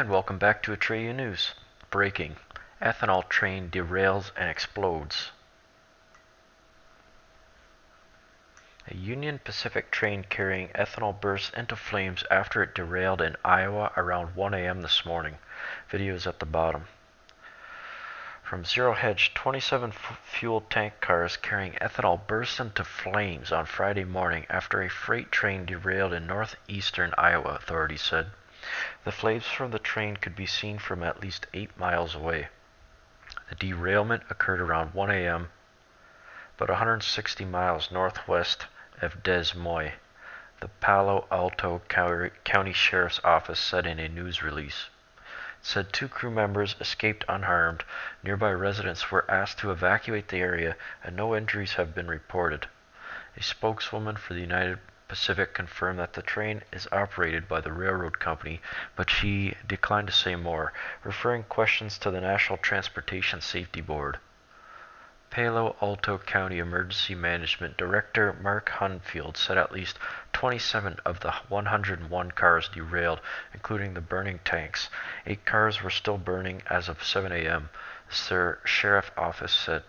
And welcome back to Atreyu News. Breaking. Ethanol train derails and explodes. A Union Pacific train carrying ethanol burst into flames after it derailed in Iowa around 1 a.m. this morning. Video is at the bottom. From Zero Hedge, 27 fuel tank cars carrying ethanol burst into flames on Friday morning after a freight train derailed in northeastern Iowa, authorities said. The flames from the train could be seen from at least 8 miles away. The derailment occurred around 1 a.m., but 160 miles northwest of Des Moines, the Palo Alto County Sheriff's Office said in a news release. It said 2 crew members escaped unharmed. Nearby residents were asked to evacuate the area, and no injuries have been reported. A spokeswoman for the United Pacific confirmed that the train is operated by the railroad company, but she declined to say more, referring questions to the National Transportation Safety Board. Palo Alto County Emergency Management Director Mark Hunfield said at least 27 of the 101 cars derailed, including the burning tanks. 8 cars were still burning as of 7 a.m., the sheriff's office said.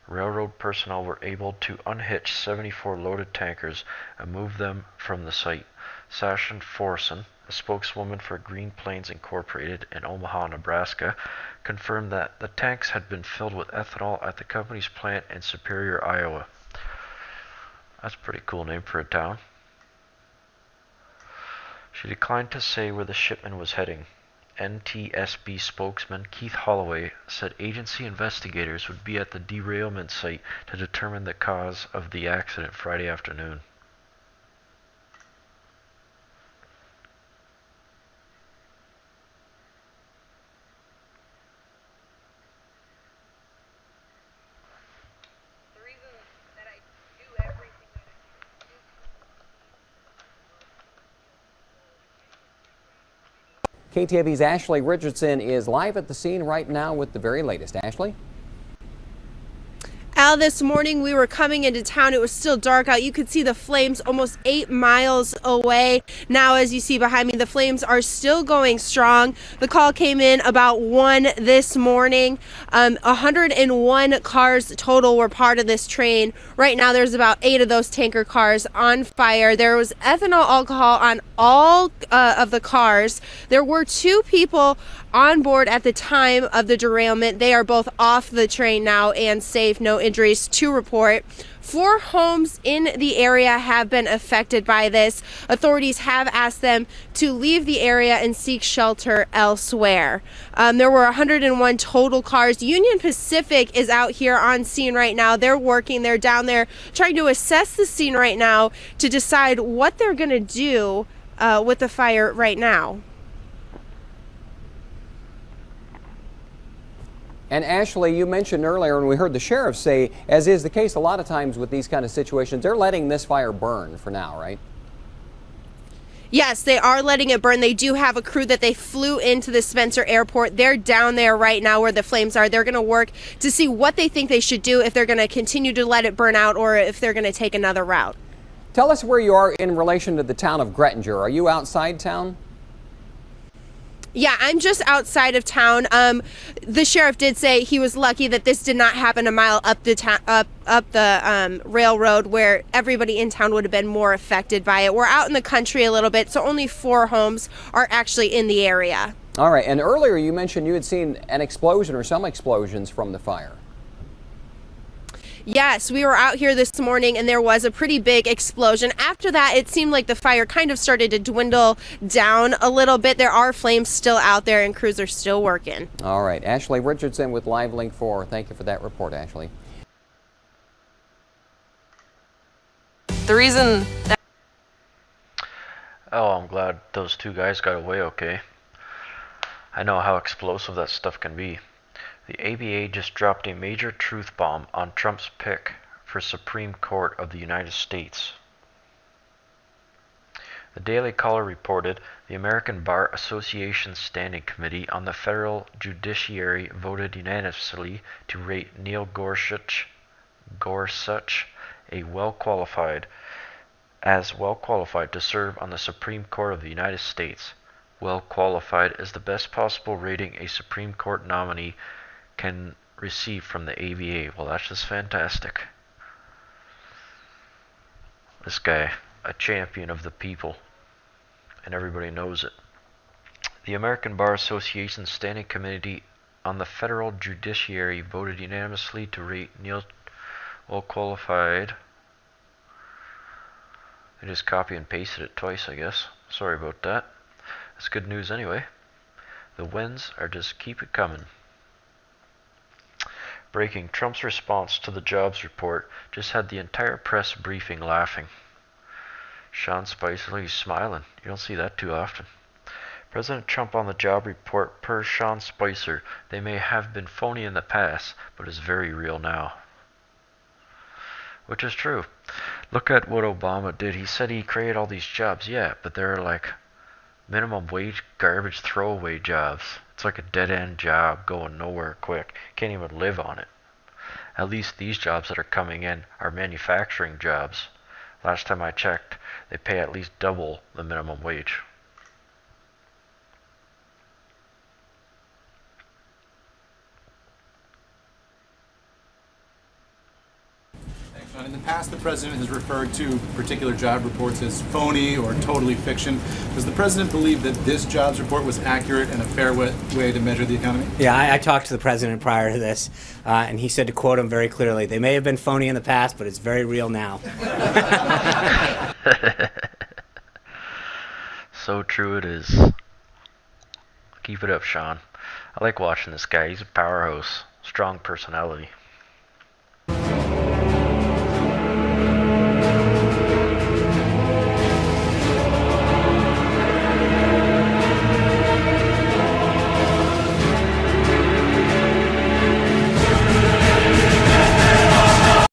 Railroad personnel were able to unhitch 74 loaded tankers and move them from the site. Sasha Forson, a spokeswoman for Green Plains Incorporated in Omaha, Nebraska, confirmed that the tanks had been filled with ethanol at the company's plant in Superior, Iowa. That's a pretty cool name for a town. She declined to say where the shipment was heading. NTSB spokesman Keith Holloway said agency investigators would be at the derailment site to determine the cause of the accident Friday afternoon. KTV's Ashley Richardson is live at the scene right now with the very latest. Ashley? Al, this morning we were coming into town. It was still dark out. You could see the flames almost 8 miles away. Now, as you see behind me, the flames are still going strong. The call came in about 1 this morning. 101 cars total were part of this train. Right now, there's about 8 of those tanker cars on fire. There was ethanol alcohol on all of the cars. There were 2 people on board at the time of the derailment. They are both off the train now and safe. No injuries to report. 4 homes in the area have been affected by this. Authorities have asked them to leave the area and seek shelter elsewhere. There were 101 total cars. Union Pacific is out here on scene right now. They're working. They're down there trying to assess the scene right now to decide what they're going to do with the fire right now. And Ashley, you mentioned earlier, and we heard the sheriff say, as is the case a lot of times with these kind of situations, they're letting this fire burn for now, right? Yes, they are letting it burn. They do have a crew that they flew into the Spencer Airport. They're down there right now where the flames are. They're going to work to see what they think they should do, if they're going to continue to let it burn out or if they're going to take another route. Tell us where you are in relation to the town of Grettinger. Are you outside town? Yeah, I'm just outside of town. The sheriff did say he was lucky that this did not happen a mile up the railroad where everybody in town would have been more affected by it. We're out in the country a little bit, so only 4 homes are actually in the area. All right, and earlier you mentioned you had seen an explosion or some explosions from the fire. Yes, we were out here this morning and there was a pretty big explosion. After that, it seemed like the fire kind of started to dwindle down a little bit. There are flames still out there and crews are still working. All right, Ashley Richardson with Live Link 4. Thank you for that report, Ashley. The reason that Oh, I'm glad those 2 guys got away okay. I know how explosive that stuff can be. The ABA just dropped a major truth bomb on Trump's pick for Supreme Court of the United States. The Daily Caller reported the American Bar Association Standing Committee on the Federal Judiciary voted unanimously to rate Neil Gorsuch as well qualified to serve on the Supreme Court of the United States, well qualified as the best possible rating a Supreme Court nominee can receive from the ABA. Well, that's just fantastic. This guy, a champion of the people, and everybody knows it. The American Bar Association Standing Committee on the Federal Judiciary voted unanimously to rate Neil well qualified. I just copy and pasted it twice, I guess. Sorry about that. That's good news anyway. The wins are just keep it coming. Breaking: Trump's response to the jobs report just had the entire press briefing laughing. Sean Spicer, he's smiling. You don't see that too often. President Trump on the job report, per Sean Spicer, they may have been phony in the past, but is very real now. Which is true. Look at what Obama did. He said he created all these jobs, yeah, but they're like minimum wage, garbage, throwaway jobs. It's like a dead-end job going nowhere quick. Can't even live on it. At least these jobs that are coming in are manufacturing jobs. Last time I checked, they pay at least double the minimum wage. In the past, the president has referred to particular job reports as phony or totally fiction. Does the president believe that this jobs report was accurate and a fair way to measure the economy? Yeah, I talked to the president prior to this, and he said, to quote him very clearly, they may have been phony in the past, but it's very real now. So true it is. Keep it up, Sean. I like watching this guy. He's a powerhouse. Strong personality.